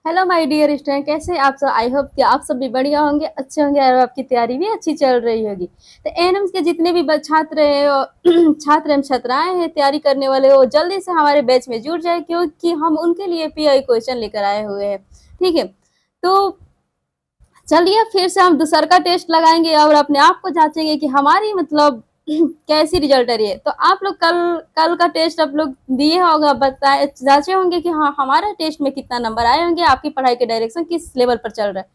Hello my dear student, कैसे हैं आप सब। आई होप कि आप सब भी बढ़िया होंगे, अच्छे होंगे और आपकी तैयारी भी अच्छी चल रही होगी। तो एएनएम्स के जितने भी छात्र हैं और छात्र एवं छात्राएं हैं तैयारी करने वाले, वो जल्दी से हमारे बैच में जुड़ जाए, क्योंकि हम उनके लिए पीआई क्वेश्चन लेकर आए हुए हैं। ठीक है, तो चलिए फिर से हम दूसरा का टेस्ट लगाएंगे और अपने आप को जांचेंगे कि हमारी मतलब कैसी रिजल्ट आ रही है। तो आप लोग कल कल का टेस्ट आप लोग दिए होगा, बताए जांचे होंगे कि हाँ हमारा टेस्ट में कितना नंबर आए होंगे, आपकी पढ़ाई के डायरेक्शन किस लेवल पर चल रहा है।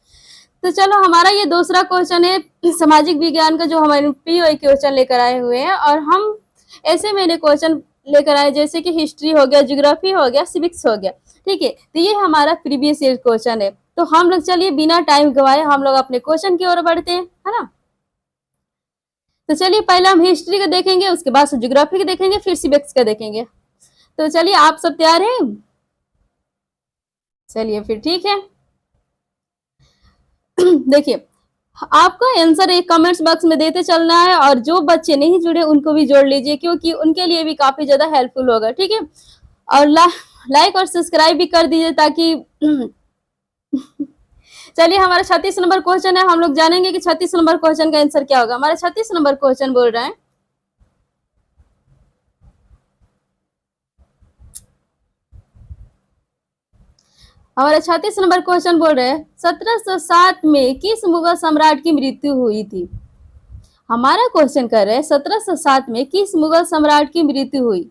तो चलो, हमारा ये दूसरा क्वेश्चन है सामाजिक विज्ञान का, जो हमारे पीओ क्वेश्चन लेकर आए हुए हैं। और हम ऐसे मैंने क्वेश्चन लेकर आए जैसे कि हिस्ट्री हो गया, ज्योग्राफी हो गया, सिविक्स हो गया। ठीक है, तो ये हमारा प्रीवियस ईयर क्वेश्चन है। तो हम लोग चलिए बिना टाइम गवाए हम लोग अपने क्वेश्चन की ओर बढ़ते हैं, है ना। तो चलिए पहले हम हिस्ट्री का देखेंगे, उसके बाद ज्योग्राफी का देखेंगे, फिर सिविक्स का देखेंगे। तो चलिए, आप सब तैयार हैं? चलिए फिर ठीक है। देखिए, आपको आंसर एक कमेंट्स बॉक्स में देते चलना है, और जो बच्चे नहीं जुड़े उनको भी जोड़ लीजिए, क्योंकि उनके लिए भी काफी ज्यादा हेल्पफुल होगा। ठीक है, और लाइक और सब्सक्राइब भी कर दीजिए, ताकि चलिए, हमारा 36 नंबर क्वेश्चन है। हम लोग जानेंगे कि 36 नंबर क्वेश्चन का आंसर क्या होगा। हमारा 36 नंबर क्वेश्चन बोल रहा है, हमारा 36 नंबर क्वेश्चन बोल रहे हैं 1707 में किस मुगल सम्राट की मृत्यु हुई थी। हमारा क्वेश्चन कर रहे हैं 1707 में किस मुगल सम्राट की मृत्यु हुई।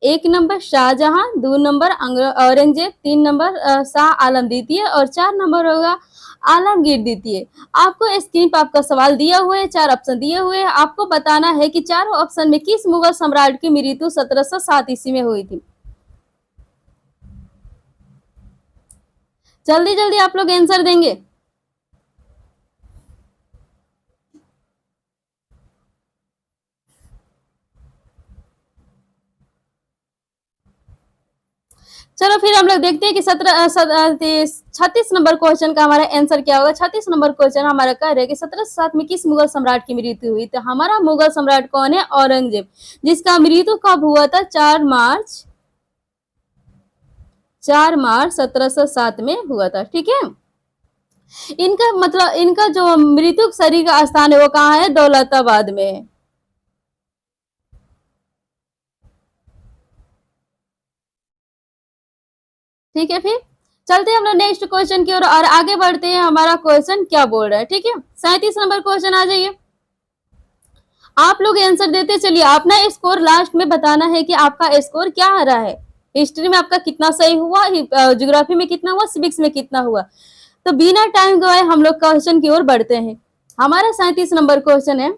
एक नंबर शाहजहां, दो नंबर औरंगजेब, तीन नंबर शाह आलम द्वितीय, और चार नंबर होगा आलमगीर द्वितीय। आपको स्क्रीन पर आपका सवाल दिया हुआ है, चार ऑप्शन दिए हुए हैं। आपको बताना है कि चारों ऑप्शन में किस मुगल सम्राट की मृत्यु 1707 ईस्वी में हुई थी। जल्दी जल्दी आप लोग आंसर देंगे। चलो फिर हम लोग देखते हैं कि 36 नंबर क्वेश्चन का हमारा आंसर क्या होगा। 36 नंबर क्वेश्चन हमारा कह रहे हैं कि 1707 में किस मुगल सम्राट की मृत्यु हुई। तो हमारा मुगल सम्राट कौन है? औरंगजेब, जिसका मृत्यु कब हुआ था? 4 मार्च 1707 में हुआ था। ठीक है, इनका मतलब इनका जो मृत्यु शरीर का स्थान है वो कहाँ है? दौलताबाद में। ठीक है, फिर चलते हैं हम लोग नेक्स्ट क्वेश्चन की ओर और आगे बढ़ते हैं। हमारा क्वेश्चन क्या बोल रहा है? ठीक है, 37 नंबर क्वेश्चन आ जाइए। आप लोग आंसर देते चलिए, अपना स्कोर लास्ट में बताना है कि आपका स्कोर क्या आ रहा है। हिस्ट्री में आपका कितना सही हुआ, ज्योग्राफी में कितना हुआ, सिविक्स में कितना हुआ। तो बिना टाइम गवाए हम लोग क्वेश्चन की ओर बढ़ते हैं। हमारा 37 नंबर क्वेश्चन है,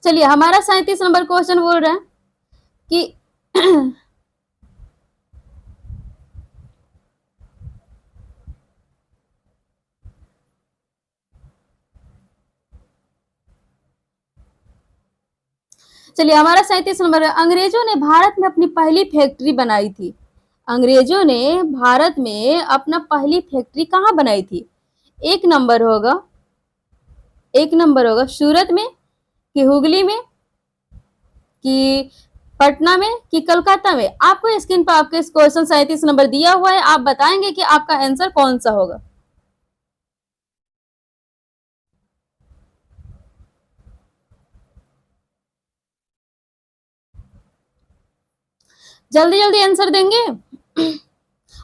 चलिए हमारा 37 नंबर क्वेश्चन बोल रहा है कि चलिए हमारा 37 नंबर है, अंग्रेजों ने भारत में अपनी पहली फैक्ट्री बनाई थी। अंग्रेजों ने भारत में अपना पहली फैक्ट्री कहाँ बनाई थी? एक नंबर होगा एक नंबर होगा सूरत में, कि हुगली में, कि पटना में, कि कलकत्ता में। आपको स्क्रीन पर आपके क्वेश्चन 37 नंबर दिया हुआ है, आप बताएंगे कि आपका आंसर कौन सा होगा। जल्दी जल्दी आंसर देंगे।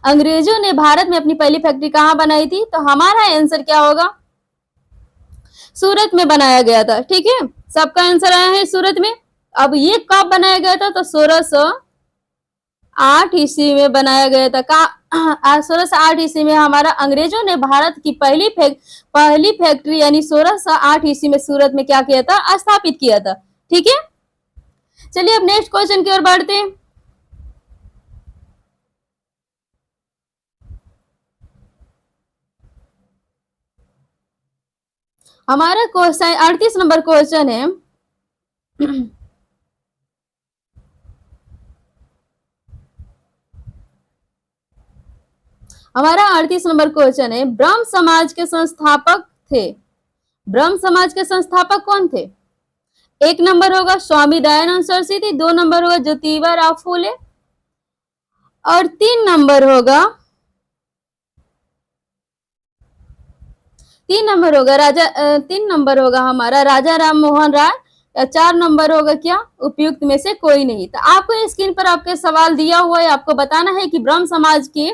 अंग्रेजों ने भारत में अपनी पहली फैक्ट्री कहाँ बनाई थी? तो हमारा आंसर क्या होगा? सूरत में बनाया गया था। ठीक है, सबका आंसर आया है सूरत में। अब ये कब बनाया गया था? तो 1608 ईस्वी में बनाया गया था। 1608 ईस्वी में हमारा अंग्रेजों ने भारत की पहली फैक्ट्री यानी 1608 ईस्वी में सूरत में क्या किया था? स्थापित किया था। ठीक है, चलिए अब नेक्स्ट क्वेश्चन की ओर बढ़ते हैं। हमारा क्वेश्चन 38 नंबर क्वेश्चन है, हमारा 38 नंबर क्वेश्चन है, ब्रह्म समाज के संस्थापक थे। ब्रह्म समाज के संस्थापक कौन थे? एक नंबर होगा स्वामी दयानंद सरस्वती, 2 नंबर होगा ज्योतिबा राव फूले और 3 नंबर होगा हमारा राजा राम मोहन राय या 4 नंबर होगा क्या? उपयुक्त में से कोई नहीं। तो आपको स्क्रीन पर आपके सवाल दिया हुआ है, आपको बताना है कि ब्रह्म समाज के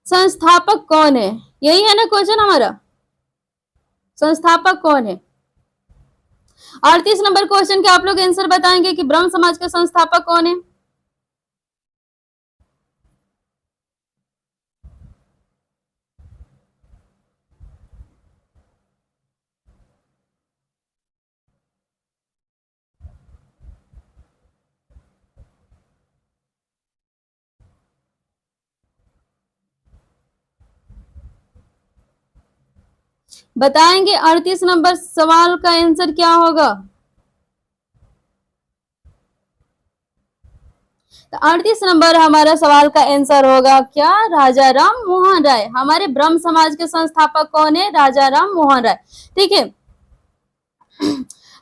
संस्थापक कौन है। यही है ना क्वेश्चन हमारा, संस्थापक कौन है। 38 नंबर क्वेश्चन के आप लोग आंसर बताएंगे कि ब्रह्म समाज के संस्थापक कौन है। बताएंगे 38 नंबर सवाल का आंसर क्या होगा। तो 38 नंबर हमारा सवाल का आंसर होगा क्या? राजा राम मोहन राय। हमारे ब्रह्म समाज के संस्थापक कौन है? राजा राम मोहन राय। ठीक है,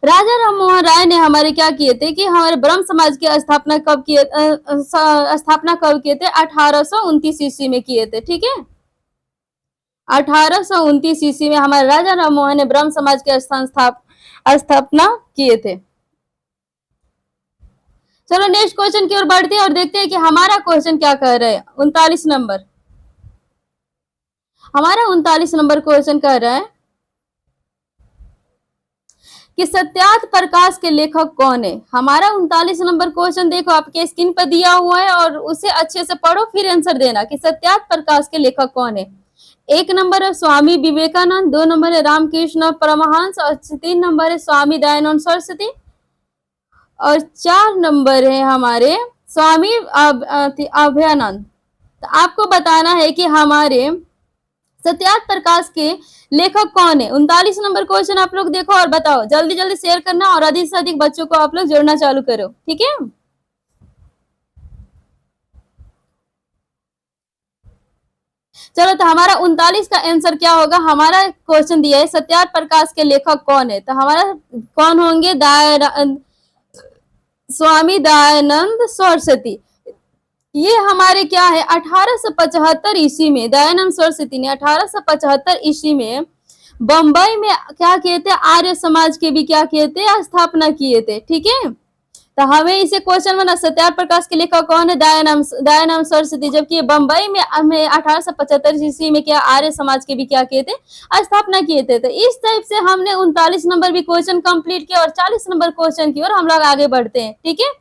राजा राम मोहन राय ने हमारे क्या किए थे कि हमारे ब्रह्म समाज की स्थापना कब किए, स्थापना कब किए थे? 1829 ईस्वी में किए थे। ठीक है, 1829 ईस्वी में हमारे राजा राम मोहन ने ब्रह्म समाज के स्थापना किए थे। चलो नेक्स्ट क्वेश्चन की ओर बढ़ते हैं और देखते हैं कि हमारा क्वेश्चन क्या कह रहा है। 39 नंबर हमारा 39 नंबर क्वेश्चन कह रहा है कि सत्यार्थ प्रकाश के लेखक कौन है। हमारा 39 नंबर क्वेश्चन देखो आपके स्क्रीन पर दिया हुआ है और उसे अच्छे से पढ़ो फिर आंसर देना कि सत्यार्थ प्रकाश के लेखक कौन है। 1 नंबर है स्वामी विवेकानंद, 2 नंबर है रामकृष्ण परमहंस और 3 नंबर है स्वामी दयानंद सरस्वती और 4 नंबर है हमारे स्वामी अभयानंद। तो आपको बताना है कि हमारे सत्यार्थ प्रकाश के लेखक कौन है। 39 नंबर क्वेश्चन आप लोग देखो और बताओ, जल्दी जल्दी शेयर करना और अधिक से अधिक बच्चों को आप लोग जोड़ना चालू करो। ठीक है, चलो तो हमारा 39 का आंसर क्या होगा। हमारा क्वेश्चन दिया है सत्यार्थ प्रकाश के लेखक कौन है, तो हमारा कौन होंगे? स्वामी दयानंद सरस्वती। ये हमारे क्या है 1875 ईस्वी में दयानंद सरस्वती ने 1875 ईस्वी में बंबई में क्या किए थे? आर्य समाज के भी क्या किए थे? स्थापना किए थे। ठीक है, तो हमें इसे क्वेश्चन बना सत्यार्थ प्रकाश के लेखक कौन है? दयानंद सरस्वती। जबकि बंबई में हमें 1875 ईस्वी में क्या आर्य समाज के भी क्या किए थे? स्थापना किए थे। तो इस टाइप से हमने 39 नंबर भी क्वेश्चन कंप्लीट किया और 40 नंबर क्वेश्चन की ओर हम लोग आगे बढ़ते हैं। ठीक है,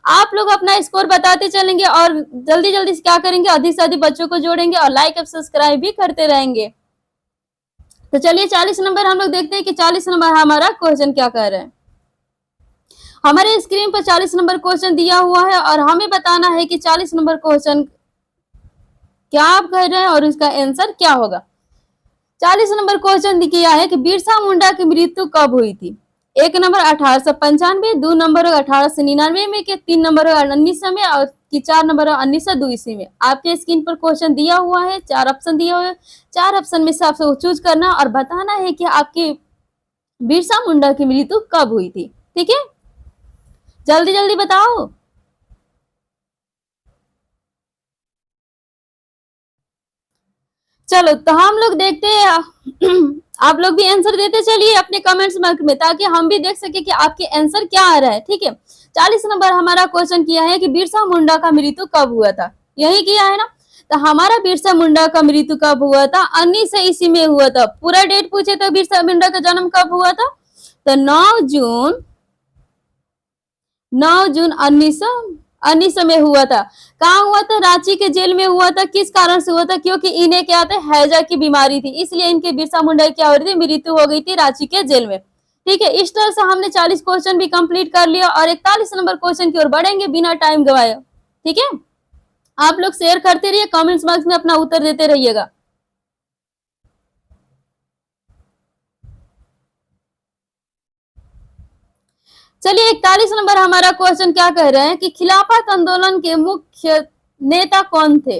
आप लोग अपना स्कोर बताते चलेंगे और जल्दी जल्दी से क्या करेंगे? अधिक से अधिक बच्चों को जोड़ेंगे और लाइक और सब्सक्राइब भी करते रहेंगे। तो चलिए 40 नंबर हम लोग देखते हैं कि 40 नंबर हमारा क्वेश्चन क्या कह रहे हैं। हमारे स्क्रीन पर 40 नंबर क्वेश्चन दिया हुआ है और हमें बताना है कि 40 नंबर क्वेश्चन क्या आप कह रहे हैं और इसका आंसर क्या होगा। 40 नंबर क्वेश्चन किया है कि बिरसा मुंडा की मृत्यु कब हुई थी। 1 नंबर 1895, 2 नंबर 1899 में के 3 नंबर 1900 में और 4 नंबर 1902 ईस्वी में। आपके स्क्रीन पर क्वेश्चन दिया हुआ है, 4 ऑप्शन दिया हुआ है, 4 ऑप्शन में से आपसे चूज करना और बताना है कि आपकी बिरसा मुंडा की मृत्यु कब हुई थी। ठीक है, जल्दी जल्दी बताओ। चलो तो हम लोग देखते हैं आप लोग भी आंसर देते चलिए अपने कमेंट्स में ताकि हम भी देख सके कि आपके आंसर क्या आ रहा है। ठीक है, 40 नंबर हमारा क्वेश्चन किया है कि बिरसा मुंडा का मृत्यु कब हुआ था। यही किया है ना। तो हमारा बिरसा मुंडा का मृत्यु कब हुआ था? 1900 ईस्वी में हुआ था। पूरा डेट पूछे तो बिरसा मुंडा का जन्म कब हुआ था? तो 9 जून 1900 में हुआ था। कहाँ हुआ था? रांची के जेल में हुआ था। किस कारण से हुआ था? क्योंकि इन्हें क्या था? हैजा की बीमारी थी, इसलिए इनके बिरसा मुंडा की क्या हो रही थी? मृत्यु हो गई थी रांची के जेल में। ठीक है, इस तरह से हमने 40 क्वेश्चन भी कंप्लीट कर लिया और 41 नंबर क्वेश्चन की ओर बढ़ेंगे बिना टाइम गवाए। ठीक है, आप लोग शेयर करते रहिए, कमेंट्स बॉक्स में अपना उत्तर देते रहिएगा। चलिए 41 नंबर हमारा क्वेश्चन क्या कह रहे हैं कि खिलाफत आंदोलन के मुख्य नेता कौन थे।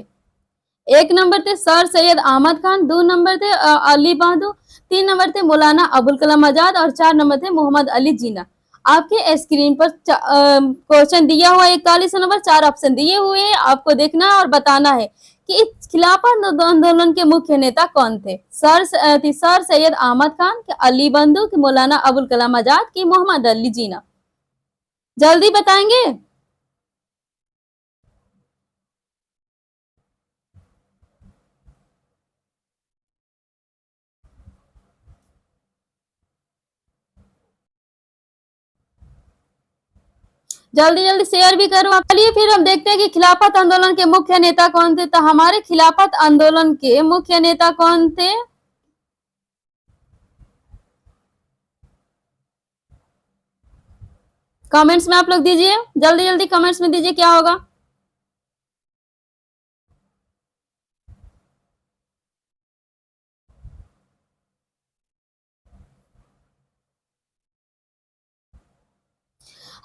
1 नंबर थे सर सैयद अहमद खान, 2 नंबर थे अली बहादुर, 3 नंबर थे मौलाना अबुल कलाम आजाद और 4 नंबर थे मोहम्मद अली जिन्ना। आपके स्क्रीन पर क्वेश्चन दिया हुआ 41 नंबर, 4 ऑप्शन दिए हुए हैं, आपको देखना है और बताना है कि इस खिलाफत आंदोलन के मुख्य नेता कौन थे। सर सैयद अहमद खान, कि अली बंधु, कि मौलाना अबुल कलाम आजाद, कि मोहम्मद अली जिन्ना। जल्दी बताएंगे। जल्दी जल्दी शेयर भी करो। चलिए फिर हम देखते हैं कि खिलाफत आंदोलन के मुख्य नेता कौन थे। तो हमारे खिलाफत आंदोलन के मुख्य नेता कौन थे? कमेंट्स में आप लोग दीजिए, जल्दी जल्दी कमेंट्स में दीजिए क्या होगा।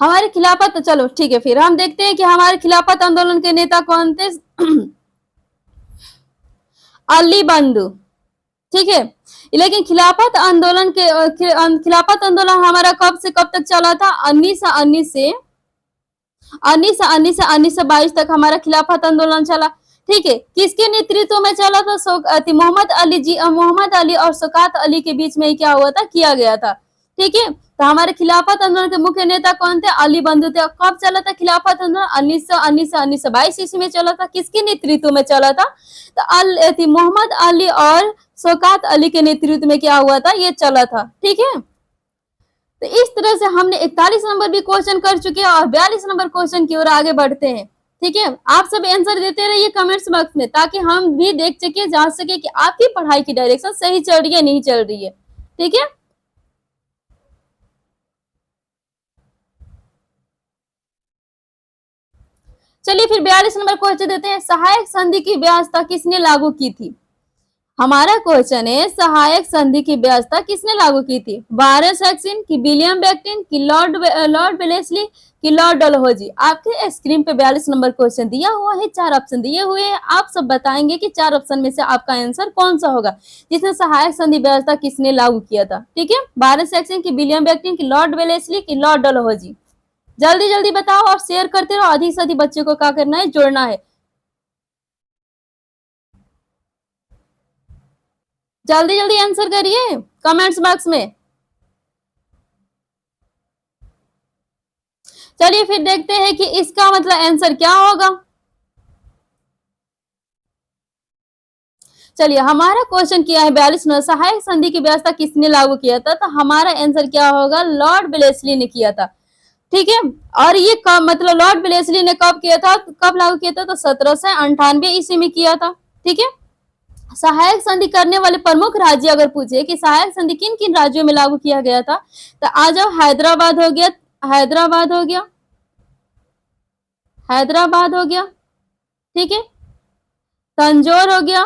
हमारे खिलाफत, चलो ठीक है, फिर हम देखते हैं कि हमारे खिलाफत आंदोलन के नेता कौन थे। अली बंधु, ठीक है। लेकिन खिलाफत आंदोलन के खिलाफत आंदोलन हमारा कब से कब तक चला था? 1919 से 22 तक हमारा खिलाफत आंदोलन चला। ठीक है, किसके नेतृत्व में चला था? मोहम्मद अली और शौकत अली के बीच में क्या हुआ था, किया गया था। ठीक है, तो हमारे खिलाफत आंदोलन के मुख्य नेता कौन थे? अली बंधु थे। कब चला था खिलाफत आंदोलन? 1922 ईस्वी में चला था। किसके नेतृत्व में चला था? तो मोहम्मद अली और शौकत अली के नेतृत्व में क्या हुआ था, ये चला था। ठीक है, तो इस तरह से हमने 41 नंबर भी क्वेश्चन कर चुके हैं और 42 नंबर क्वेश्चन की ओर आगे बढ़ते हैं। ठीक है, आप सब आंसर देते रहिए कमेंट्स बॉक्स में, ताकि हम भी देख सके, जान सके कि आपकी पढ़ाई की डायरेक्शन सही चल रही है नहीं चल रही है। ठीक है, चलिए फिर 42 नंबर क्वेश्चन देते हैं। सहायक संधि की व्यवस्था किसने लागू की थी? हमारा क्वेश्चन है, सहायक संधि की व्यवस्था किसने लागू की थी? वारेन हैस्टिंग्स, की विलियम बेंटिक, की लॉर्ड वेलेस्ली, की लॉर्ड डलहौजी। आपके स्क्रीन पे 42 नंबर क्वेश्चन दिया हुआ है, 4 ऑप्शन दिए हुए हैं। आप सब बताएंगे कि 4 ऑप्शन में से आपका आंसर कौन सा होगा, जिसने सहायक संधि व्यवस्था किसने लागू किया था। ठीक है, वारेन हैस्टिंग्स, की विलियम बेंटिक, की लॉर्ड वेलेस्ली, की लॉर्ड डलहौजी। जल्दी जल्दी बताओ और शेयर करते रहो। अधिक से अधिक बच्चे को क्या करना है, जोड़ना है। जल्दी जल्दी आंसर करिए कमेंट्स बॉक्स में। चलिए फिर देखते हैं कि इसका मतलब आंसर क्या होगा। चलिए, हमारा क्वेश्चन किया है 42 में, सहायक संधि की व्यवस्था किसने लागू किया था? तो हमारा आंसर क्या होगा, लॉर्ड वेलेस्ली ने किया था। ठीक है, और ये कब, मतलब लॉर्ड वेलेस्ली ने कब किया था, कब लागू किया था? तो 1798 ईस्वी में किया था। ठीक है, सहायक संधि करने वाले प्रमुख राज्य अगर पूछे कि सहायक संधि किन किन राज्यों में लागू किया गया था, तो आ जाओ, हैदराबाद हो गया, हैदराबाद हो गया, हैदराबाद हो गया। ठीक है, तंजौर हो गया,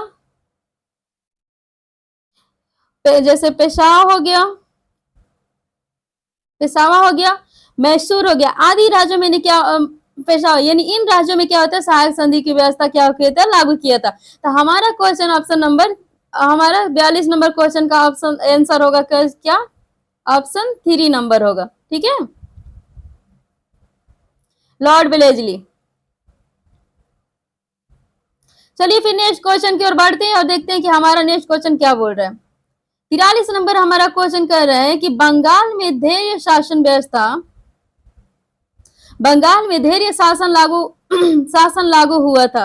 जैसे पेशावर हो गया, पेशावर हो गया, मैसूर हो गया, आदि राज्यों में क्या पेशावर, यानी इन राज्यों में क्या होता है, सहायक संधि की व्यवस्था क्या किया था, लागू किया था। तो हमारा क्वेश्चन ऑप्शन नंबर, हमारा 42 नंबर क्वेश्चन का ऑप्शन आंसर होगा क्या, ऑप्शन 3 नंबर होगा। ठीक है, लॉर्ड वेलेस्ली। चलिए फिर नेक्स्ट क्वेश्चन की ओर बढ़ते हैं और देखते हैं कि हमारा नेक्स्ट क्वेश्चन क्या बोल रहा है। 43 नंबर हमारा क्वेश्चन कर रहे हैं कि बंगाल में धैर्य शासन लागू हुआ था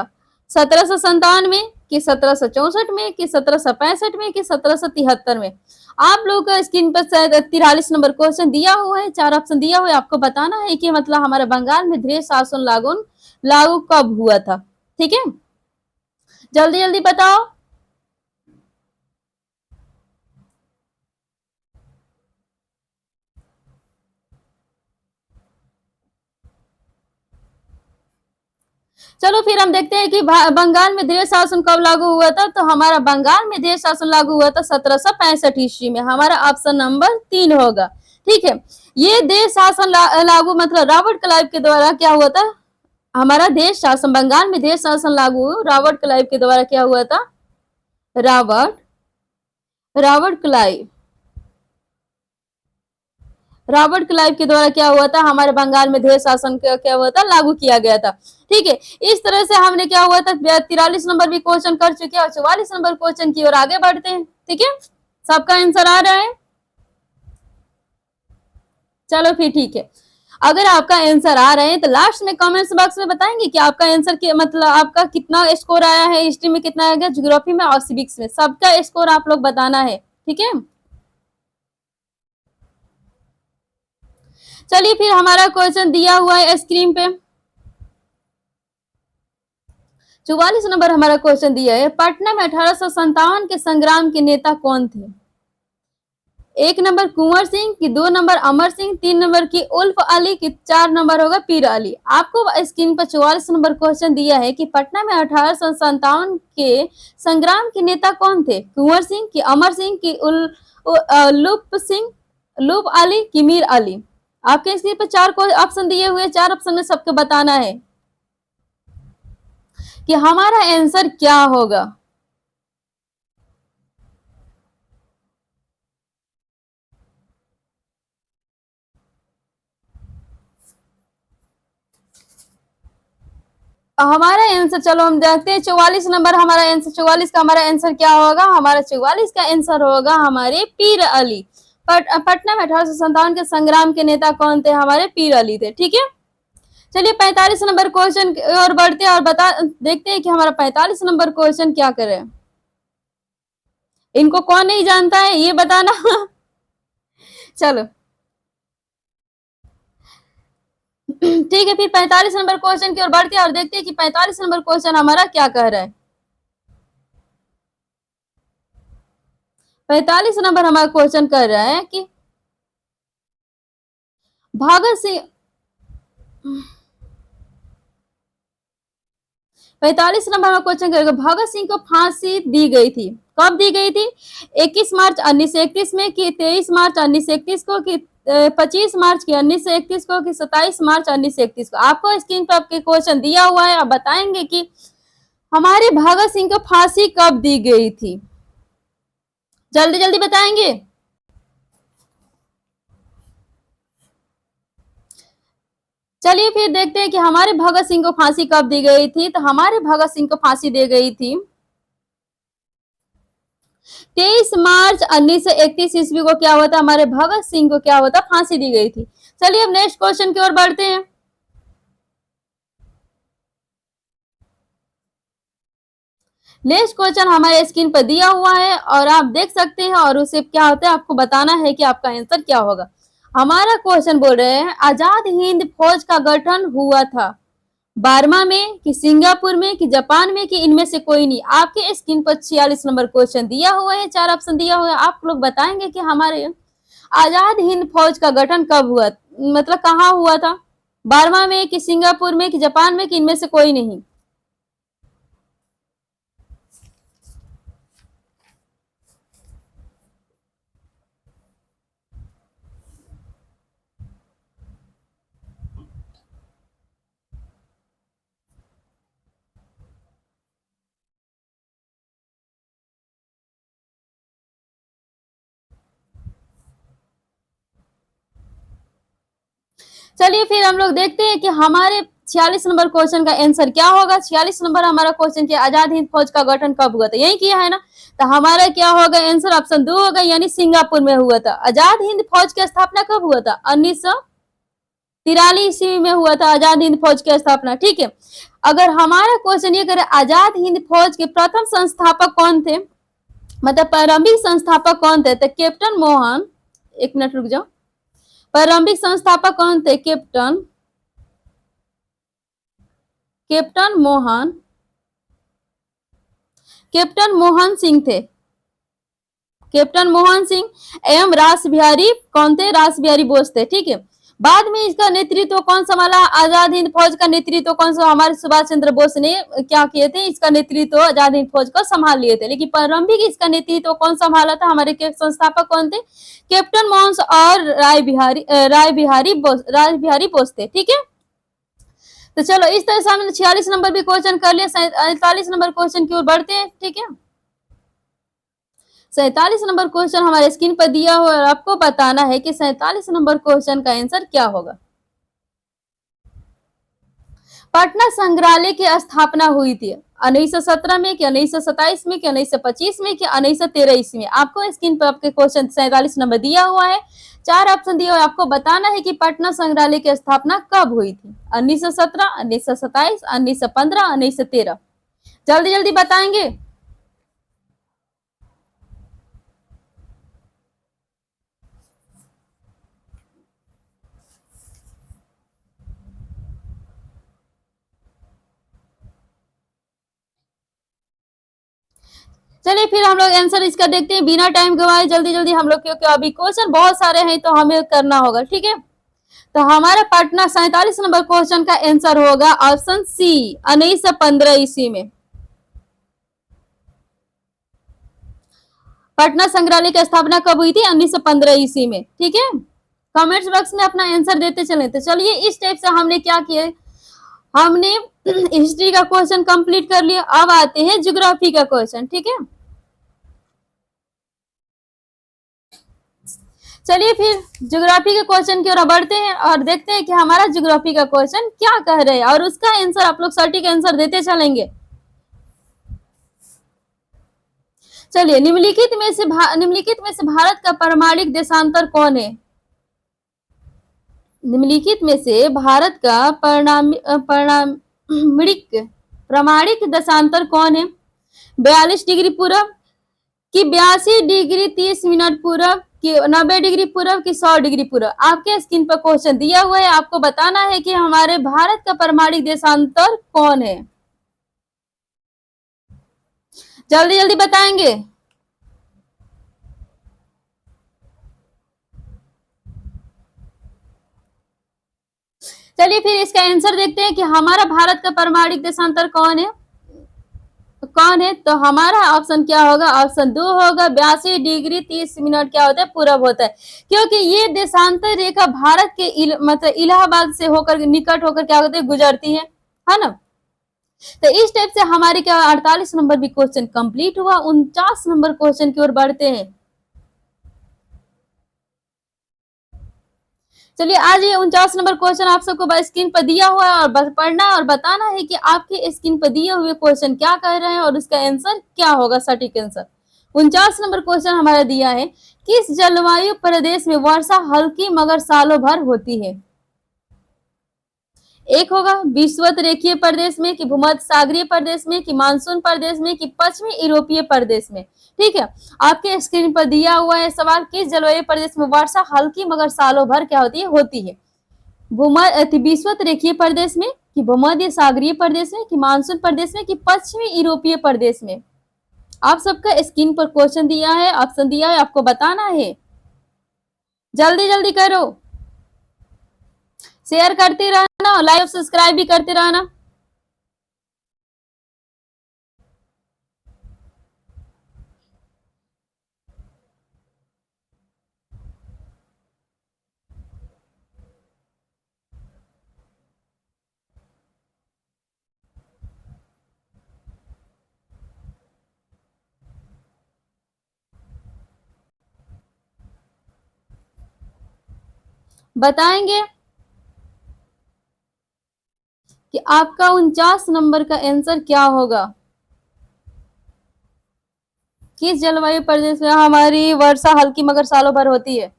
1797 कि 1764 में, कि 1765 में, कि 1773 में। आप लोग का स्क्रीन पर शायद 43 नंबर क्वेश्चन दिया हुआ है, 4 ऑप्शन दिया हुआ है। आपको बताना है कि मतलब हमारे बंगाल में धैर्य शासन लागू कब हुआ था। ठीक है, जल्दी जल्दी बताओ। चलो फिर हम देखते हैं कि बंगाल में देश शासन कब लागू हुआ था। तो हमारा बंगाल में देश शासन लागू हुआ था 1765 ईस्वी में। हमारा ऑप्शन नंबर 3 होगा। ठीक है, ये देश शासन लागू मतलब रॉबर्ट क्लाइव के द्वारा क्या हुआ था, हमारा देश शासन, बंगाल में देश शासन लागू रॉबर्ट क्लाइव के द्वारा क्या हुआ था, Robert Robert Clive. Robert Clive के द्वारा क्या हुआ था, हमारे बंगाल में देश शासन क्या हुआ था, लागू किया गया था। ठीक है, इस तरह से हमने क्या हुआ था 43 नंबर भी क्वेश्चन कर चुके हैं और 44 नंबर क्वेश्चन की ओर आगे बढ़ते हैं। ठीक है, सबका आंसर आ रहा है? चलो फिर ठीक है, अगर आपका आंसर आ रहे हैं तो लास्ट में कमेंट्स बॉक्स में बताएंगे कि आपका आंसर के मतलब आपका कितना स्कोर आया है, हिस्ट्री में कितना आ गया, ज्योग्राफी में और सिविक्स में, सबका स्कोर आप लोग बताना है। ठीक है, चलिए फिर हमारा क्वेश्चन दिया हुआ है स्क्रीन पे। 44 नंबर हमारा क्वेश्चन दिया है, पटना में 1857 के संग्राम के नेता कौन थे? एक नंबर कुंवर सिंह की, 2 नंबर अमर सिंह, 3 नंबर की उल्फ अली की, 4 नंबर होगा पीर अली। आपको स्क्रीन पर 44 नंबर क्वेश्चन दिया है कि पटना में 1857 के संग्राम के नेता कौन थे? कुंवर सिंह की, अमर सिंह की, लुप सिंह, लुप अली की, मीर अली। आपके स्क्रीन पर 4 ऑप्शन दिए हुए, 4 ऑप्शन में सबको बताना है कि हमारा आंसर क्या होगा। हमारा आंसर, चलो हम देखते हैं 44 नंबर हमारा आंसर, 44 का हमारा आंसर क्या होगा? हमारा 44 का आंसर होगा हमारे पीर अली। पटना में 1857 के संग्राम के नेता कौन थे? हमारे पीर अली थे। ठीक है, चलिए 45 नंबर क्वेश्चन और बढ़ते हैं और बता देखते हैं कि हमारा 45 नंबर क्वेश्चन क्या करे। इनको कौन नहीं जानता है ये बताना। चलो ठीक है, फिर 45 नंबर क्वेश्चन की ओर बढ़ते हैं और देखते हैं कि 45 नंबर क्वेश्चन हमारा क्या कह रहा है। 45 नंबर हमारा क्वेश्चन कर रहा है कि भगत सिंह, 45 नंबर का क्वेश्चन करेगा, भगत सिंह को फांसी दी गई थी, कब दी गई थी? 21 मार्च 1931 में, कि 23 मार्च 1931 को, कि 25 मार्च की 1931 को, कि 27 मार्च 1931 को। आपको स्क्रीन पर आपके क्वेश्चन दिया हुआ है, आप बताएंगे कि हमारे भगत सिंह को फांसी कब दी गई थी, जल्दी जल्दी बताएंगे। चलिए फिर देखते हैं कि हमारे भगत सिंह को फांसी कब दी गई थी। तो हमारे भगत सिंह को फांसी दी गई थी 23 मार्च 1931 ईस्वी को। क्या हुआ था? हमारे भगत सिंह को क्या हुआ था? फांसी दी गई थी। चलिए अब नेक्स्ट क्वेश्चन की ओर बढ़ते हैं। नेक्स्ट क्वेश्चन हमारे स्क्रीन पर दिया हुआ है और आप देख सकते हैं, और उसे क्या होता है आपको बताना है कि आपका आंसर क्या होगा। हमारा क्वेश्चन बोल रहे हैं, आजाद हिंद फौज का गठन हुआ था बर्मा में, कि सिंगापुर में, कि जापान में, कि इनमें से कोई नहीं। आपके स्क्रीन पर 46 नंबर क्वेश्चन दिया हुआ है, 4 ऑप्शन दिया हुआ है। आप लोग बताएंगे कि हमारे आजाद हिंद फौज का गठन कब हुआ, मतलब कहाँ हुआ था? बर्मा में, कि सिंगापुर में, कि जापान में, कि इनमें से कोई नहीं। चलिए फिर हम लोग देखते हैं कि हमारे 46 नंबर क्वेश्चन का आंसर क्या होगा। 46 नंबर हमारा क्वेश्चन क्या, आजाद हिंद फौज का गठन कब हुआ था, यही किया है ना। तो हमारा क्या होगा आंसर? ऑप्शन 2 होगा, यानी सिंगापुर में हुआ था। आजाद हिंद फौज की स्थापना कब हुआ था? 1943 ईस्वी में हुआ था आजाद हिंद फौज की स्थापना। ठीक है, अगर हमारा क्वेश्चन ये करे आजाद हिंद फौज के प्रथम संस्थापक कौन थे, मतलब प्रारंभिक संस्थापक कौन थे, तो कैप्टन मोहन, एक मिनट रुक जाओ, प्रारंभिक संस्थापक कौन थे? Captain captain Mohan captain Mohan Singh थे। कैप्टन मोहन सिंह एवं रास बिहारी कौन थे? रास बिहारी बोस थे। ठीक है, बाद में इसका नेतृत्व कौन संभाला? आजाद हिंद फौज का नेतृत्व कौन सा? हमारे सुभाष चंद्र बोस ने क्या किए थे? इसका नेतृत्व आजाद हिंद फौज का संभाल लिए थे। लेकिन प्रारंभिक इसका नेतृत्व कौन संभाला था? हमारे के संस्थापक कौन थे? कैप्टन मोहन और राय बिहारी बोस थे। ठीक है, तो चलो इस तरह से हमने 46 नंबर भी क्वेश्चन कर लिया। 47 नंबर क्वेश्चन की ओर बढ़ते हैं। ठीक है, 47 नंबर क्वेश्चन हमारे स्क्रीन पर दिया हुआ है और आपको बताना है कि 47 नंबर क्वेश्चन का आंसर क्या होगा। पटना संग्रहालय की स्थापना हुई थी 1917 में कि 1927 में कि 1925 में कि 1913 ईस्वी में। आपको स्क्रीन पर आपके क्वेश्चन 47 नंबर दिया हुआ है, 4 ऑप्शन दिया हुआ है, आपको बताना है कि पटना संग्रहालय की स्थापना कब हुई थी, 1917, 1927, 1915, 1913। जल्दी जल्दी बताएंगे। चलिए फिर हम लोग आंसर इसका देखते हैं बिना टाइम गवाए, जल्दी जल्दी हम लोग, क्योंकि अभी क्वेश्चन बहुत सारे हैं तो हमें करना होगा, ठीक है। तो हमारा पटना 47 नंबर क्वेश्चन का आंसर होगा ऑप्शन सी, 1915 ईस्वी में पटना संग्रहालय की स्थापना कब हुई थी, 1915 ईस्वी में, ठीक है। कमेंट्स बॉक्स में अपना आंसर देते चले। तो चलिए इस टाइप से हमने क्या किया, हमने हिस्ट्री का क्वेश्चन कंप्लीट कर लिया। अब आते हैं ज्योग्राफी का क्वेश्चन, ठीक है। चलिए फिर ज्योग्राफी के क्वेश्चन की ओर बढ़ते हैं और देखते हैं कि हमारा ज्योग्राफी का क्वेश्चन क्या कह रहे हैं और उसका आंसर आप लोग सटीक आंसर देते चलेंगे। चलिए निम्नलिखित में से भारत का प्रमाणिक देशांतर कौन है। निम्नलिखित में से भारत का प्रमाणिक देशांतर कौन है। 42 डिग्री पूर्व कि 82 डिग्री 30 मिनट पूर्व कि 90 डिग्री पूर्व कि 100 डिग्री पूर्व। आपके स्क्रीन पर क्वेश्चन दिया हुआ है, आपको बताना है कि हमारे भारत का प्रमाणिक देशांतर कौन है। जल्दी जल्दी बताएंगे। चलिए फिर इसका आंसर देखते हैं कि हमारा भारत का प्रमाणिक देशांतर कौन है, तो हमारा ऑप्शन क्या होगा, ऑप्शन 2 होगा। 82 डिग्री 30 मिनट क्या होता है, पूरब होता है, क्योंकि ये देशांतर रेखा भारत के मतलब इलाहाबाद से होकर निकट होकर क्या होती है, गुजरती है ना। तो इस टाइप से हमारे क्या 48 नंबर भी क्वेश्चन कंप्लीट हुआ। 49 नंबर क्वेश्चन की ओर बढ़ते हैं। चलिए आज ये 49 नंबर क्वेश्चन आप सबको स्क्रीन पर दिया हुआ है और पढ़ना और बताना है कि आपके स्क्रीन पर दिए हुए क्वेश्चन क्या कह रहे हैं और उसका आंसर क्या होगा, सटीक आंसर। 49 नंबर क्वेश्चन हमारा दिया है, किस जलवायु प्रदेश में वर्षा हल्की मगर सालों भर होती है। एक होगा विषुवत रेखीय प्रदेश में कि भूमध्य सागरीय प्रदेश में कि मानसून प्रदेश में कि पश्चिमी यूरोपीय प्रदेश में, ठीक है। आपके स्क्रीन पर दिया हुआ है सवाल, किस जलवायु प्रदेश में वर्षा हल्की मगर सालों भर क्या होती है। विषुवत रेखीय प्रदेश में कि भूमध्य सागरीय प्रदेश में कि मानसून प्रदेश में कि पश्चिमी यूरोपीय प्रदेश में। आप सबका स्क्रीन पर क्वेश्चन दिया है, ऑप्शन दिया है, आपको बताना है। जल्दी जल्दी करो, शेयर करते रहना और लाइव सब्सक्राइब भी करते रहना। बताएंगे कि आपका 49 नंबर का आंसर क्या होगा। किस जलवायु प्रदेश में हमारी वर्षा हल्की मगर सालों भर होती है।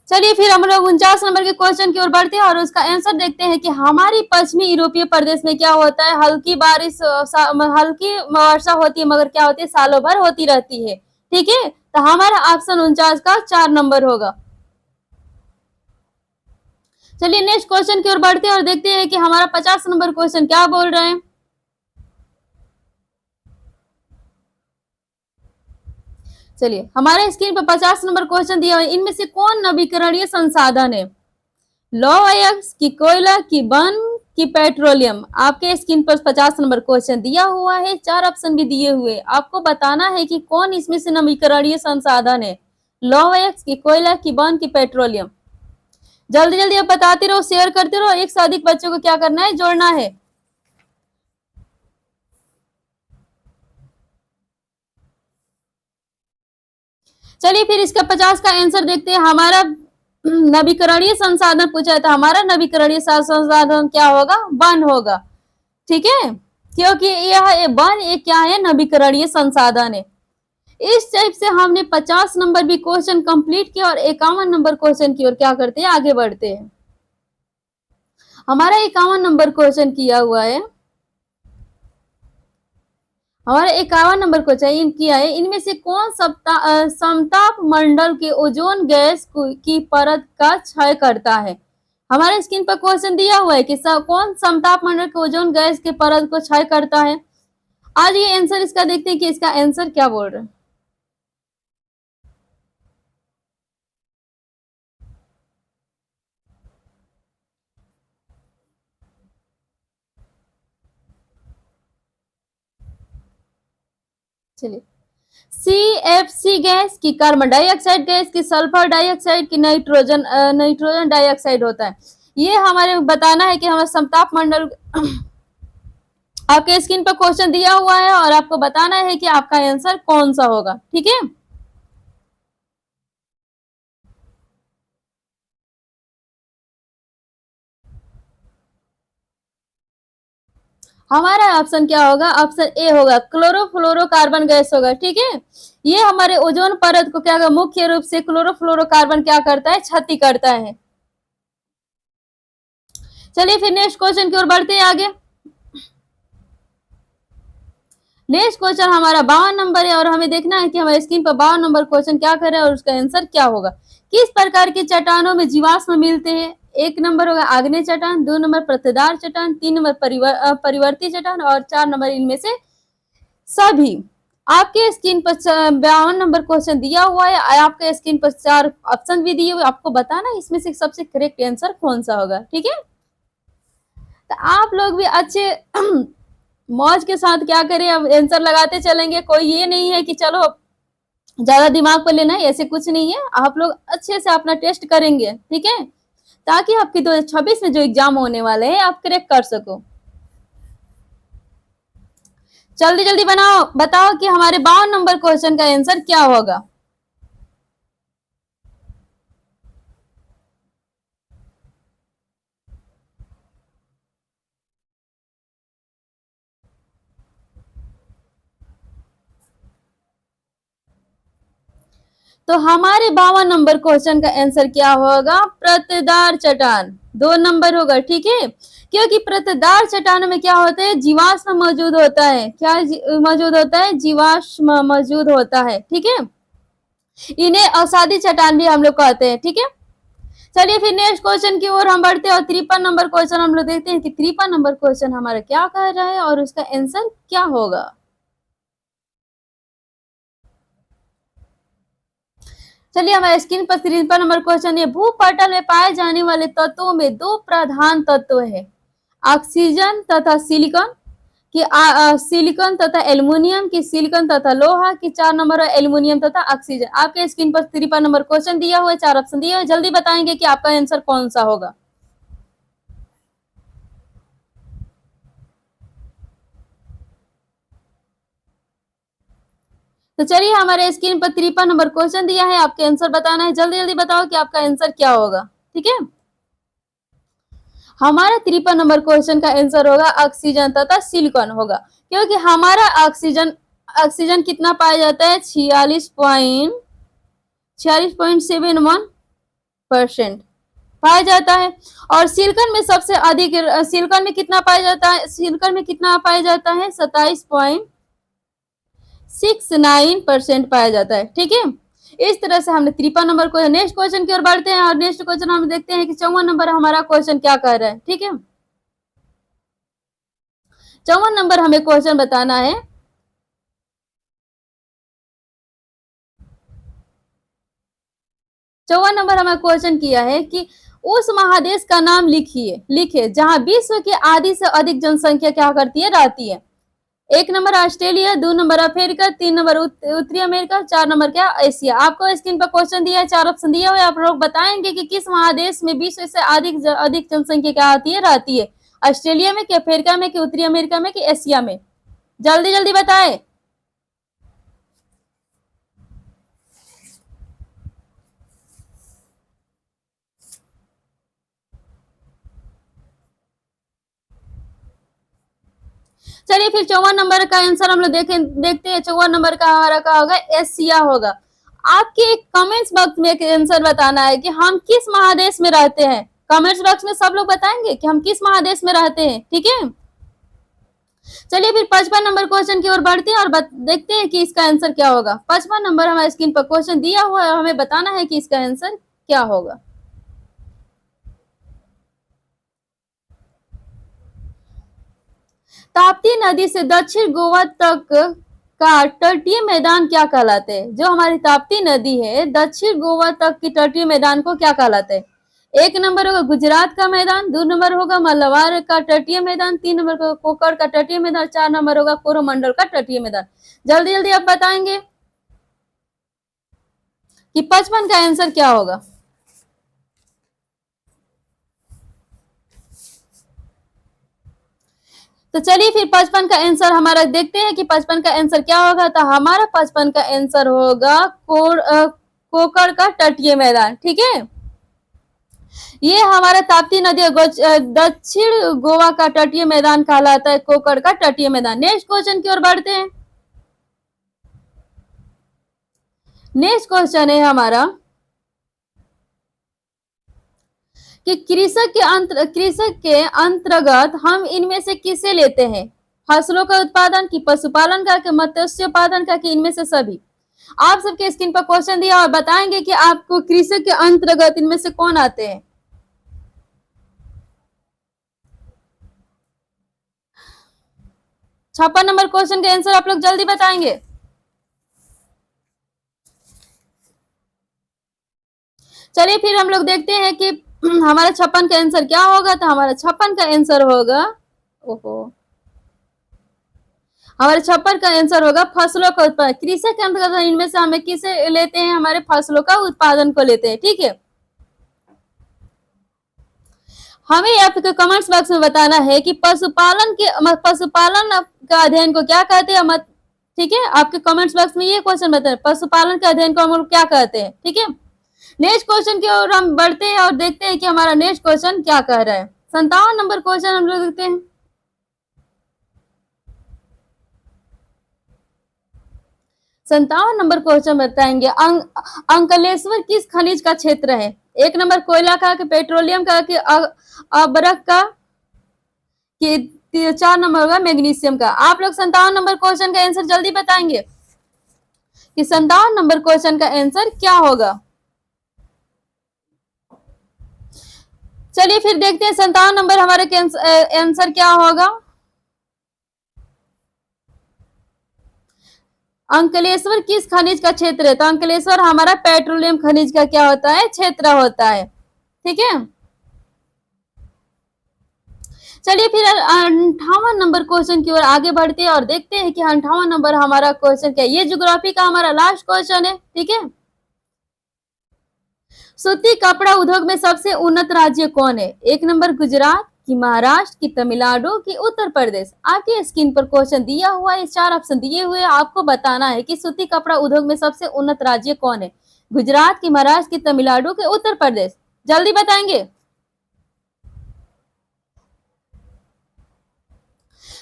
चलिए फिर हम लोग 49 नंबर के क्वेश्चन की ओर बढ़ते हैं और उसका आंसर देखते हैं कि हमारी पश्चिमी यूरोपीय प्रदेश में क्या होता है, हल्की बारिश हल्की वर्षा होती है मगर क्या होती है, सालों भर होती रहती है, ठीक है। तो हमारा ऑप्शन 49 का 4 नंबर होगा। चलिए नेक्स्ट क्वेश्चन की ओर बढ़ते हैं और देखते हैं कि हमारा 50 नंबर क्वेश्चन क्या बोल रहे हैं। चलिए हमारे स्क्रीन पर 50 नंबर क्वेश्चन दिया हुआ है, इनमें से कौन नवीकरणीय संसाधन है। लौह अयस्क की कोयला की वन की पेट्रोलियम। आपके स्क्रीन पर 50 नंबर क्वेश्चन दिया हुआ है, 4 ऑप्शन भी दिए हुए, आपको बताना है कि कौन इसमें से नवीकरणीय संसाधन है। लौह अयस्क की कोयला की वन की पेट्रोलियम। जल्दी जल्दी आप बताते रहो, शेयर करते रहो, एक से अधिक बच्चों को क्या करना है, जोड़ना है। चलिए फिर इसका 50 का आंसर देखते हैं। हमारा नवीकरणीय संसाधन पूछा है, तो हमारा नवीकरणीय संसाधन क्या होगा? वन होगा। ठीक है, क्योंकि यह वन एक क्या है? नवीकरणीय संसाधन है। इस टाइप से हमने 50 नंबर भी क्वेश्चन कंप्लीट किया और 51 नंबर क्वेश्चन की ओर क्या करते हैं? आगे बढ़ते हैं। हमारा 51 नंबर क्वेश्चन किया हुआ है, हमारा 51 नंबर क्वेश्चन किया है, इनमें से कौन समताप मंडल के ओजोन गैस की परत का क्षय करता है? हमारे स्क्रीन पर क्वेश्चन दिया हुआ है कि कौन समताप मंडल के ओजोन गैस के परत को क्षय करता है। आज ये आंसर इसका देखते हैं कि इसका आंसर क्या बोल रहे हैं। चलिए, CFC गैस की कार्बन डाइऑक्साइड गैस की सल्फर डाइऑक्साइड की नाइट्रोजन डाइऑक्साइड होता है। ये हमारे बताना है कि हमारा समताप मंडल आपके स्क्रीन पर क्वेश्चन दिया हुआ है और आपको बताना है कि आपका आंसर कौन सा होगा। ठीक है, हमारा ऑप्शन क्या होगा? ऑप्शन ए होगा, क्लोरोफ्लोरोकार्बन गैस होगा। ठीक है, ये हमारे ओजोन परत को क्या, मुख्य रूप से क्लोरोफ्लोरोकार्बन क्या करता है? क्षति करता है। चलिए फिर नेक्स्ट क्वेश्चन की ओर बढ़ते हैं आगे। नेक्स्ट क्वेश्चन हमारा 52 नंबर है और हमें देखना है कि हमारे स्क्रीन पर 52 नंबर क्वेश्चन क्या कर रहा है और उसका आंसर क्या होगा। किस प्रकार की चट्टानों में जीवाश्म मिलते हैं? एक नंबर होगा आग्नेय चट्टान, 2 नंबर प्रत्येदार चट्टान, 3 नंबर परिवर्ती चट्टान और 4 नंबर इनमें से सभी। आपके स्क्रीन पर 52 नंबर क्वेश्चन दिया हुआ है, आपके स्क्रीन पर 4 ऑप्शन भी दिए हुए, आपको बताना है इसमें से सबसे करेक्ट आंसर कौन सा होगा। ठीक है, तो आप लोग भी अच्छे मौज के साथ क्या करें, अब आंसर लगाते चलेंगे। कोई ये नहीं है कि चलो ज्यादा दिमाग पर लेना है, ऐसे कुछ नहीं है। आप लोग अच्छे से अपना टेस्ट करेंगे, ठीक है, ताकि आपकी 2026 में जो एग्जाम होने वाले हैं आप करेक्ट कर सको। जल्दी जल्दी बनाओ, बताओ कि हमारे 52 नंबर क्वेश्चन का आंसर क्या होगा। तो हमारे 52 नंबर क्वेश्चन का आंसर क्या होगा? प्रत्येदार चट्टान, 2 नंबर होगा। ठीक है, क्योंकि प्रत्येदार चट्टानों में क्या होता है? जीवाश्म मौजूद होता है। क्या मौजूद होता है? जीवाश्म मौजूद होता है। ठीक है, इन्हें असादी चट्टान भी हम लोग कहते हैं। ठीक है, चलिए फिर नेक्स्ट क्वेश्चन की ओर हम बढ़ते हैं और 53 नंबर क्वेश्चन हम लोग देखते हैं कि 53 नंबर क्वेश्चन हमारा क्या कह रहा है और उसका आंसर क्या होगा। चलिए हमारे स्क्रीन पर 53 नंबर क्वेश्चन है, भूपटल में पाए जाने वाले तत्वों में 2 प्रधान तत्व है, ऑक्सीजन तथा सिलिकॉन की, सिलिकॉन तथा एल्युमिनियम की, सिलिकॉन तथा लोहा की, 4 नंबर है एल्युमिनियम तथा ऑक्सीजन। आपके स्क्रीन पर 53 नंबर क्वेश्चन दिया हुआ है, 4 ऑप्शन दिए हुए, जल्दी बताएंगे कि आपका आंसर कौन सा होगा। तो चलिए हमारे स्क्रीन पर 53 नंबर क्वेश्चन दिया है, आपके आंसर बताना है। जल्दी जल्दी बताओ कि आपका आंसर क्या होगा। ठीक है, हमारा 53 नंबर क्वेश्चन का आंसर होगा ऑक्सीजन तथा सिलिकॉन होगा, क्योंकि हमारा ऑक्सीजन ऑक्सीजन कितना पाया जाता है? 46.71% पाया जाता है। और सिलिकॉन में सबसे अधिक, सिलिकॉन में कितना पाया जाता है? सिलिकॉन में कितना पाया जाता है? 27.69% पाया जाता है। ठीक है, इस तरह से हमने 53 नंबर को, नेक्स्ट क्वेश्चन की ओर बढ़ते हैं और नेक्स्ट क्वेश्चन हम देखते हैं कि 54 नंबर हमारा क्वेश्चन क्या कह रहा है। ठीक है, 54 नंबर हमें क्वेश्चन बताना है। चौवन नंबर हमें क्वेश्चन किया है कि उस महादेश का नाम लिखे जहां विश्व की आधी से अधिक जनसंख्या क्या करती है? रहती है। एक number Australia, 2 number Africa, 3 number उत्तरी अमेरिका, 4 नंबर क्या? एशिया। आपको स्क्रीन पर क्वेश्चन दिया है, 4 ऑप्शन दिए हुए, आप लोग बताएंगे कि किस महादेश में विश्व से अधिक जनसंख्या क्या आती है? रहती है। ऑस्ट्रेलिया में कि अफ्रीका में कि उत्तरी अमेरिका में कि एशिया में? जल्दी जल्दी बताए। चलिए फिर 54 नंबर का आंसर हम लोग देखते हैं। 54 नंबर का हमारा क्या होगा, एशिया होगा। आपके कमेंट्स बॉक्स में एक आंसर बताना है कि हम किस महादेश में रहते हैं। कमेंट्स बॉक्स में सब लोग बताएंगे कि हम किस महादेश में रहते हैं, ठीक है। चलिए फिर 55 नंबर क्वेश्चन की ओर बढ़ते हैं और देखते हैं कि इसका आंसर क्या होगा। 55 नंबर हमारे स्क्रीन पर क्वेश्चन दिया हुआ है, हमें बताना है कि इसका आंसर क्या होगा। ताप्ती नदी से दक्षिण गोवा तक का तटीय मैदान क्या कहलाते हैं। जो हमारी ताप्ती नदी है, दक्षिण गोवा तक की तटीय मैदान को क्या कहलाते हैं। एक नंबर होगा गुजरात का मैदान, दो नंबर होगा मलबार का तटीय मैदान, तीन नंबर होगा कोकण का तटीय मैदान, चार नंबर होगा कोरोमंडल का तटीय मैदान। जल्दी जल्दी आप बताएंगे कि 55 का आंसर क्या होगा। तो चलिए फिर 55 का आंसर हमारा देखते हैं कि 55 का आंसर क्या होगा। तो हमारा 55 का आंसर होगा कोकण का तटीय मैदान, ठीक है। ये हमारा ताप्ती नदी दक्षिण गोवा का तटीय मैदान कहलाता है, कोकण का तटीय मैदान। नेक्स्ट क्वेश्चन की ओर बढ़ते हैं। नेक्स्ट क्वेश्चन है हमारा कि कृषक के अंतर्गत हम इनमें से किसे लेते हैं। फसलों का उत्पादन, की पशुपालन का, कि मत्स्य उत्पादन का, कि इनमें से सभी। आप सबके स्क्रीन पर क्वेश्चन दिया और बताएंगे कि आपको कृषक के अंतर्गत इनमें से कौन आते हैं। 56 नंबर क्वेश्चन का आंसर आप लोग जल्दी बताएंगे। चलिए फिर हम लोग देखते हैं कि हमारा 56 का आंसर क्या होगा। तो हमारा 56 का आंसर होगा, ओहो, हमारे 56 का आंसर होगा फसलों का उत्पादन। कृषि के अंतर्गत इनमें से हमें किसे लेते हैं, हमारे फसलों का उत्पादन को लेते हैं, ठीक है। हमें आपके कमेंट्स बॉक्स में बताना है कि पशुपालन का अध्ययन को क्या कहते हैं, ठीक है। आपके कमेंट्स बॉक्स में ये क्वेश्चन बताए, पशुपालन के अध्ययन को हम लोग क्या कहते हैं, ठीक है। नेक्स्ट क्वेश्चन की ओर हम बढ़ते हैं और देखते हैं कि हमारा नेक्स्ट क्वेश्चन क्या कह रहा है। 57 नंबर क्वेश्चन हम लोग देखते हैं। 57 नंबर क्वेश्चन बताएंगे, अंकलेश्वर किस खनिज का क्षेत्र है। एक नंबर कोयला का, कि पेट्रोलियम का, कि अबरक का, कि चार नंबर होगा मैग्नीशियम का। आप लोग 57 नंबर क्वेश्चन का आंसर जल्दी बताएंगे कि 57 नंबर क्वेश्चन का आंसर क्या होगा। चलिए फिर देखते हैं 57 नंबर हमारे आंसर क्या होगा। अंकलेश्वर किस खनिज का क्षेत्र है। तो अंकलेश्वर हमारा पेट्रोलियम खनिज का क्या होता है, क्षेत्र होता है, ठीक है। चलिए फिर 58 नंबर क्वेश्चन की ओर आगे बढ़ते हैं और देखते हैं कि 58 नंबर हमारा क्वेश्चन क्या है। ये ज्योग्राफी का हमारा लास्ट क्वेश्चन है, ठीक है। सूती कपड़ा उद्योग में सबसे उन्नत राज्य कौन है। एक नंबर गुजरात, की महाराष्ट्र, की तमिलनाडु, की उत्तर प्रदेश। आपके स्क्रीन पर क्वेश्चन दिया हुआ है, चार ऑप्शन दिए हुए, आपको बताना है कि सूती कपड़ा उद्योग में सबसे उन्नत राज्य कौन है। गुजरात, की महाराष्ट्र, की तमिलनाडु, के उत्तर प्रदेश। जल्दी बताएंगे।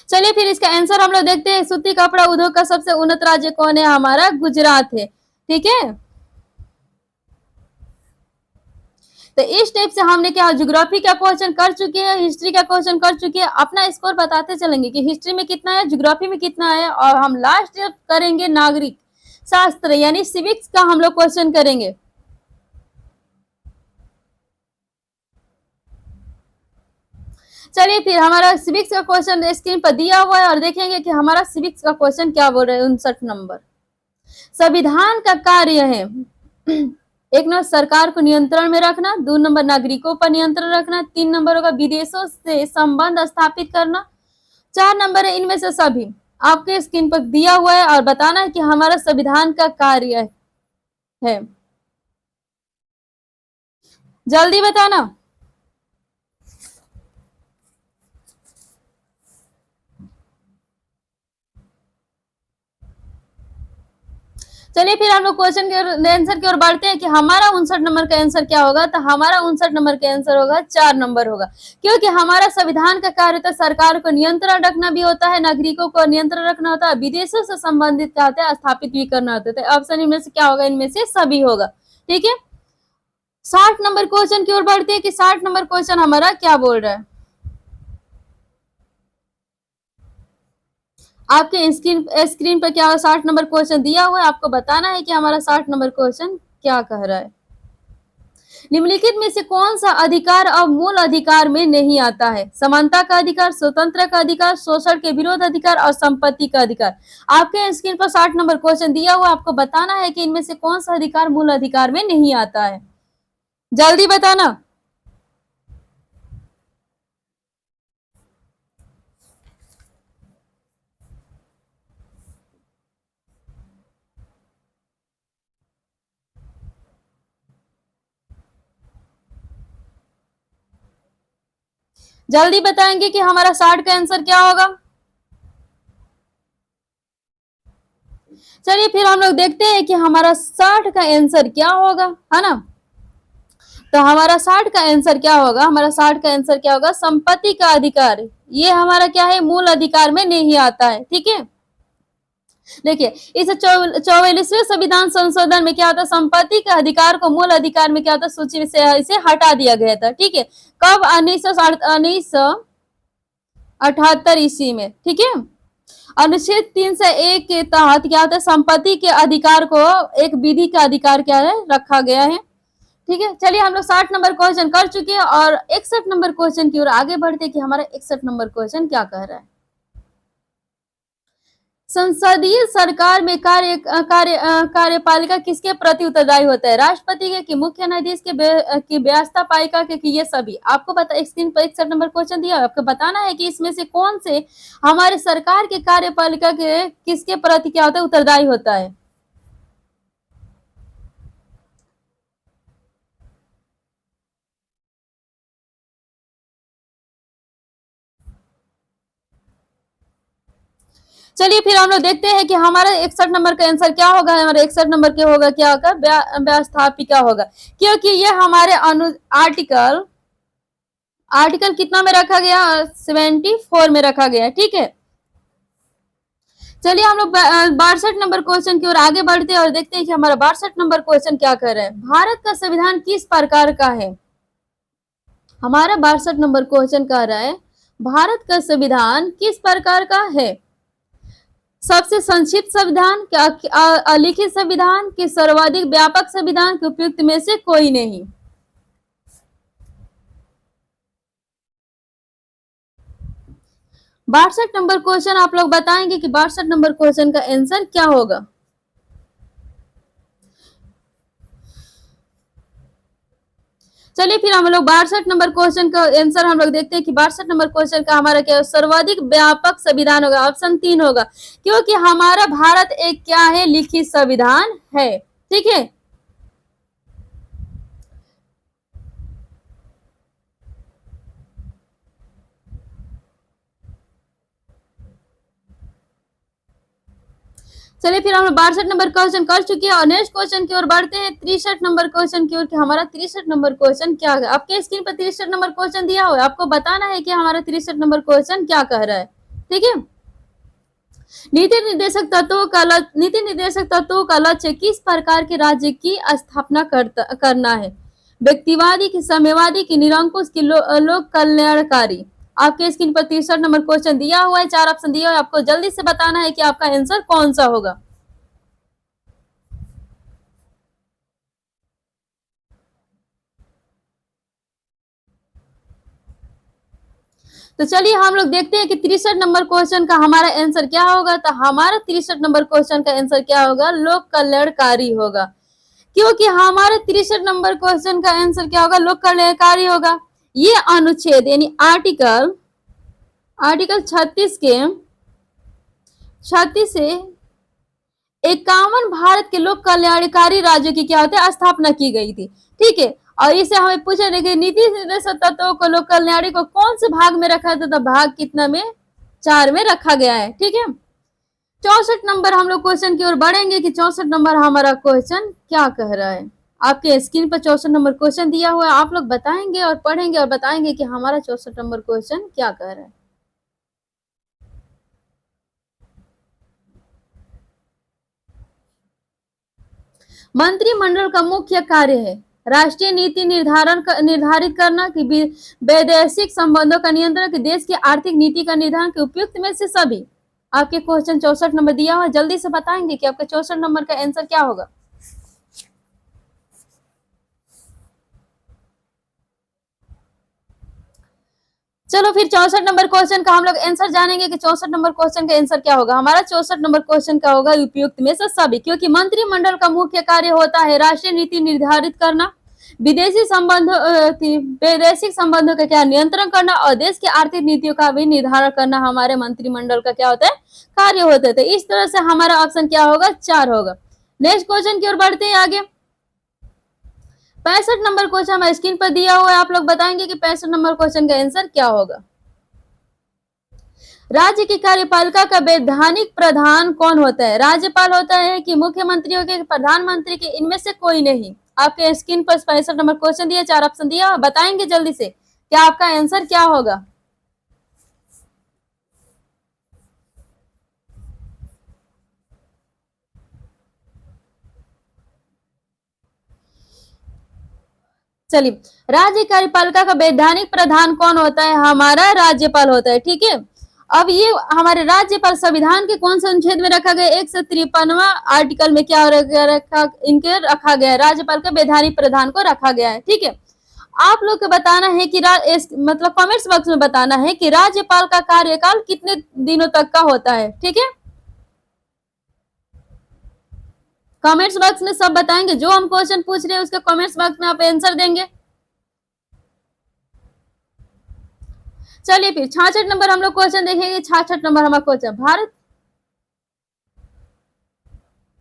चलिए फिर इसका आंसर हम लोग देखते हैं। सूती कपड़ा उद्योग का सबसे उन्नत राज्य कौन है, हमारा गुजरात है, ठीक है। तो इस टाइप से हमने क्या ज्योग्राफी का क्वेश्चन कर चुके हैं, हिस्ट्री का क्वेश्चन कर चुके हैं। अपना स्कोर बताते चलेंगे कि हिस्ट्री में कितना है, ज्योग्राफी में कितना है, और हम लास्ट करेंगे नागरिक शास्त्र यानी सिविक्स का हम लोग क्वेश्चन करेंगे। चलिए फिर हमारा सिविक्स का क्वेश्चन स्क्रीन पर दिया हुआ है और देखेंगे कि हमारा सिविक्स का क्वेश्चन क्या बोल रहे हैं। 59 नंबर, संविधान का कार्य है एक नंबर सरकार को नियंत्रण में रखना, दो नंबर नागरिकों पर नियंत्रण रखना, तीन नंबर होगा विदेशों से संबंध स्थापित करना, चार नंबर है इनमें से सभी। आपके स्क्रीन पर दिया हुआ है और बताना है कि हमारा संविधान का कार्य है। जल्दी बताना। चलिए फिर हम लोग क्वेश्चन के आंसर की ओर बढ़ते हैं कि हमारा 59 नंबर का आंसर क्या होगा। तो हमारा 59 नंबर का आंसर होगा 4 नंबर होगा, क्योंकि हमारा संविधान का कार्य तो सरकार को नियंत्रण रखना भी होता है, नागरिकों को नियंत्रण रखना होता है, विदेशों से संबंधित क्या होता है, स्थापित भी करना होता है। ऑप्शन इनमें से क्या होगा, इनमें से सभी होगा। ठीक है, 60 नंबर क्वेश्चन की ओर बढ़ते हैं कि 60 नंबर क्वेश्चन हमारा क्या बोल रहा है। आपके स्क्रीन पर क्या 60 नंबर क्वेश्चन दिया हुआ है, आपको बताना है कि हमारा 60 नंबर क्वेश्चन क्या कह रहा है। निम्नलिखित में से कौन सा अधिकार अब मूल अधिकार में नहीं आता है? समानता का अधिकार, स्वतंत्र का अधिकार, शोषण के विरोध अधिकार और संपत्ति का अधिकार। आपके स्क्रीन पर 60 नंबर क्वेश्चन दिया हुआ, आपको बताना है कि इनमें से कौन सा अधिकार मूल अधिकार में नहीं आता है। जल्दी बताना। जल्दी बताएंगे कि हमारा 60 का आंसर क्या होगा। चलिए फिर हम लोग देखते हैं कि हमारा 60 का आंसर क्या होगा, है ना। तो हमारा 60 का आंसर क्या होगा, हमारा 60 का आंसर क्या होगा, संपत्ति का अधिकार। ये हमारा क्या है, मूल अधिकार में नहीं आता है। ठीक है, देखिए इस 44वें संविधान संशोधन में क्या होता है, संपत्ति के अधिकार को मूल अधिकार में क्या होता है, सूची से इसे हटा दिया गया था। ठीक है, कब, 1978 ईस्वी में। ठीक है, अनुच्छेद 301 के तहत क्या होता है, संपत्ति के अधिकार को एक विधि का अधिकार क्या है, रखा गया है। ठीक है, चलिए हम लोग 60 नंबर क्वेश्चन कर चुके हैं और 61 नंबर क्वेश्चन की ओर आगे बढ़ते हैं कि हमारा 61 नंबर क्वेश्चन क्या कह रहा है। संसदीय सरकार में कार्यपालिका किसके प्रति उत्तरदायी होता है? राष्ट्रपति के, कि मुख्य न्यायाधीश के, की व्यवस्था पालिका के, कि ये सभी? आपको पता, स्क्रीन पर 61 नंबर क्वेश्चन दिया, आपको बताना है कि इसमें से कौन से हमारे सरकार के कार्यपालिका के किसके प्रति क्या होता है, उत्तरदायी होता है। चलिए फिर हम लोग देखते हैं कि हमारा 61 नंबर का आंसर क्या होगा। हमारे 61 नंबर के होगा क्या होगा, व्यवस्थापिका होगा, क्योंकि ये हमारे आर्टिकल कितना में रखा गया, 74 में रखा गया। ठीक है, चलिए हम लोग 62 नंबर क्वेश्चन की ओर आगे बढ़ते हैं और देखते हैं कि हमारा 62 नंबर क्वेश्चन क्या कर रहा है। भारत का संविधान किस प्रकार का है? हमारा 62 नंबर क्वेश्चन कह रहा है, भारत का संविधान किस प्रकार का है? सबसे संक्षिप्त संविधान, क्या अलिखित संविधान, के सर्वाधिक व्यापक संविधान, के उपयुक्त में से कोई नहीं? बासठ नंबर क्वेश्चन आप लोग बताएंगे कि 62 नंबर क्वेश्चन का आंसर क्या होगा। चलिए फिर हम लोग 62 नंबर क्वेश्चन का आंसर हम लोग देखते हैं कि 62 नंबर क्वेश्चन का हमारा क्या, सर्वाधिक व्यापक संविधान होगा। ऑप्शन 3 होगा, क्योंकि हमारा भारत एक क्या है, लिखित संविधान है। ठीक है, चलिए फिर हम लोग 62 नंबर क्वेश्चन कर चुके हैं और नेक्स्ट क्वेश्चन की ओर बढ़ते हैं, 63 नंबर क्वेश्चन की ओर। कि हमारा 63 नंबर क्वेश्चन क्या है, आपके स्क्रीन पर 63 नंबर क्वेश्चन दिया हुआ है, आपको बताना है कि हमारा 63 नंबर क्वेश्चन क्या कह रहा है। ठीक है, नीति निर्देशक तत्वों का लक्ष्य किस प्रकार के राज्य की स्थापना करना है? व्यक्तिवादी, की साम्यवादी, की निरंकुश, की लोक कल्याणकारी। आपके स्क्रीन पर 63 नंबर क्वेश्चन दिया हुआ है, 4 ऑप्शन दिया हुआ है, आपको जल्दी से बताना है कि आपका आंसर कौन सा होगा। तो चलिए हम लोग देखते हैं कि 63 नंबर क्वेश्चन का हमारा आंसर क्या होगा। तो हमारा 63 नंबर क्वेश्चन का आंसर क्या होगा, लोक कल्याणकारी होगा, क्योंकि हमारे 63 नंबर क्वेश्चन का आंसर क्या होगा, लोक कल्याणकारी होगा। ये अनुच्छेद यानी आर्टिकल 36 से 51 भारत के लोक कल्याणकारी राज्यों की क्या होती है, स्थापना की गई थी। ठीक है, और इसे हमें पूछा कि नीति निर्देशक तत्वों को, लोक कल्याणी को कौन से भाग में रखा था, तो भाग कितना में, 4 में रखा गया है। ठीक है, 64 नंबर हम लोग क्वेश्चन की ओर बढ़ेंगे कि 64 नंबर हमारा क्वेश्चन क्या कह रहा है। आपके स्क्रीन पर 64 नंबर क्वेश्चन दिया हुआ है, आप लोग बताएंगे और पढ़ेंगे और बताएंगे कि हमारा 64 नंबर क्वेश्चन क्या कह रहा है। मंत्रिमंडल का मुख्य कार्य है राष्ट्रीय नीति निर्धारित करना, कि वैदेशिक संबंधों का नियंत्रण, कि देश की आर्थिक नीति का निर्धारण, कि उपयुक्त में से सभी। आपके क्वेश्चन 64 नंबर दिया हुआ, जल्दी से बताएंगे कि आपका 64 नंबर का आंसर क्या होगा। चलो फिर 64 नंबर क्वेश्चन का हम लोग आंसर जानेंगे कि 64 नंबर क्वेश्चन का आंसर क्या होगा। हमारा 64 नंबर क्वेश्चन का होगा उपयुक्त में से सभी, क्योंकि मंत्रिमंडल का मुख्य कार्य होता है राष्ट्रीय नीति निर्धारित करना, वैदेशिक संबंधों का क्या नियंत्रण करना, और देश की आर्थिक नीतियों का भी निर्धारण करना हमारे मंत्रिमंडल का क्या होता है, कार्य होते थे। इस तरह से हमारा ऑप्शन क्या होगा, 4 होगा। नेक्स्ट क्वेश्चन की ओर बढ़ते हैं आगे। 65 नंबर क्वेश्चन हमारे स्क्रीन पर दिया हुआ है, आप लोग बताएंगे कि 65 नंबर क्वेश्चन का आंसर क्या होगा। राज्य की कार्यपालिका का वैधानिक प्रधान कौन होता है, राज्यपाल होता है कि मुख्यमंत्री हो के प्रधानमंत्री के, इनमें से कोई नहीं। आपके स्क्रीन पर 65 नंबर क्वेश्चन दिया, 4 ऑप्शन दिया, बताएंगे जल्दी से क्या आपका आंसर क्या होगा। चलिए, राज्य कार्यपालिका का वैधानिक प्रधान कौन होता है, हमारा राज्यपाल होता है। ठीक है, अब ये हमारे राज्यपाल संविधान के कौन से अनुच्छेद में रखा गया, 153वां आर्टिकल में क्या रखा, इनके रखा गया है, राज्यपाल के वैधानिक प्रधान को रखा गया है। ठीक है, आप लोग को बताना है कि मतलब कमेंट्स बॉक्स में बताना है कि राज्यपाल का कार्यकाल कितने दिनों तक का होता है। ठीक है, कमेंट्स बॉक्स में सब बताएंगे, जो हम क्वेश्चन पूछ रहे हैं उसके कमेंट्स बॉक्स में आप आंसर देंगे। चलिए फिर 66 नंबर हम लोग क्वेश्चन देखेंगे। 66 नंबर हमारा क्वेश्चन, भारत